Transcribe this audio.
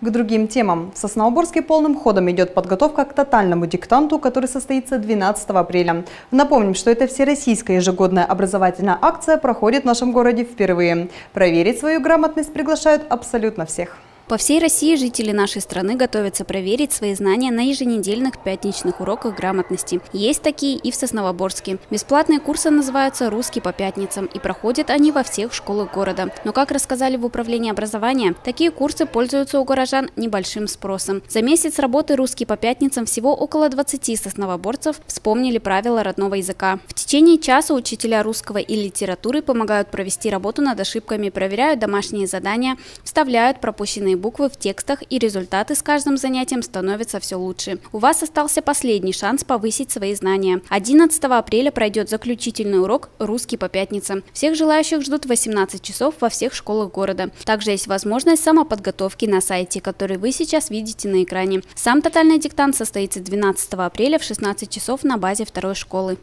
К другим темам. В Сосновоборске полным ходом идет подготовка к тотальному диктанту, который состоится 12 апреля. Напомним, что эта всероссийская ежегодная образовательная акция проходит в нашем городе впервые. Проверить свою грамотность приглашают абсолютно всех. По всей России жители нашей страны готовятся проверить свои знания на еженедельных пятничных уроках грамотности. Есть такие и в Сосновоборске. Бесплатные курсы называются «Русский по пятницам» и проходят они во всех школах города. Но, как рассказали в управлении образования, такие курсы пользуются у горожан небольшим спросом. За месяц работы «Русский по пятницам» всего около 20 сосновоборцев вспомнили правила родного языка. В течение часа учителя русского и литературы помогают провести работу над ошибками, проверяют домашние задания, вставляют пропущенные буквы в текстах, и результаты с каждым занятием становятся все лучше. У вас остался последний шанс повысить свои знания. 11 апреля пройдет заключительный урок «Русский по пятницам». Всех желающих ждут в 18 часов во всех школах города. Также есть возможность самоподготовки на сайте, который вы сейчас видите на экране. Сам тотальный диктант состоится 12 апреля в 16 часов на базе 2-й школы.